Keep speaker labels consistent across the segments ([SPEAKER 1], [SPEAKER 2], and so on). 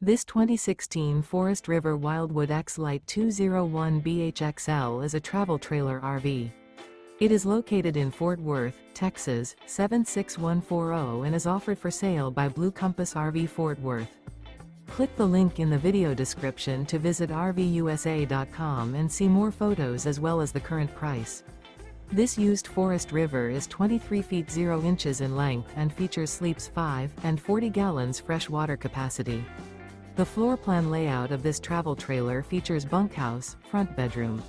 [SPEAKER 1] This 2016 Forest River Wildwood X-Lite 201BHXL is a travel trailer RV. It is located in Fort Worth, Texas, 76140 and is offered for sale by Blue Compass RV Fort Worth. Click the link in the video description to visit RVUSA.com and see more photos as well as the current price. This used Forest River is 23 feet 0 inches in length and features sleeps 5 and 40 gallons fresh water capacity. The floor plan layout of this travel trailer features bunkhouse, front bedroom.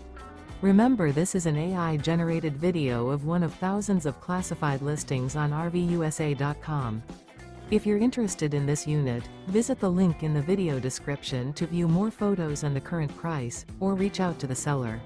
[SPEAKER 1] Remember, this is an AI-generated video of one of thousands of classified listings on RVUSA.com. If you're interested in this unit, visit the link in the video description to view more photos and the current price, or reach out to the seller.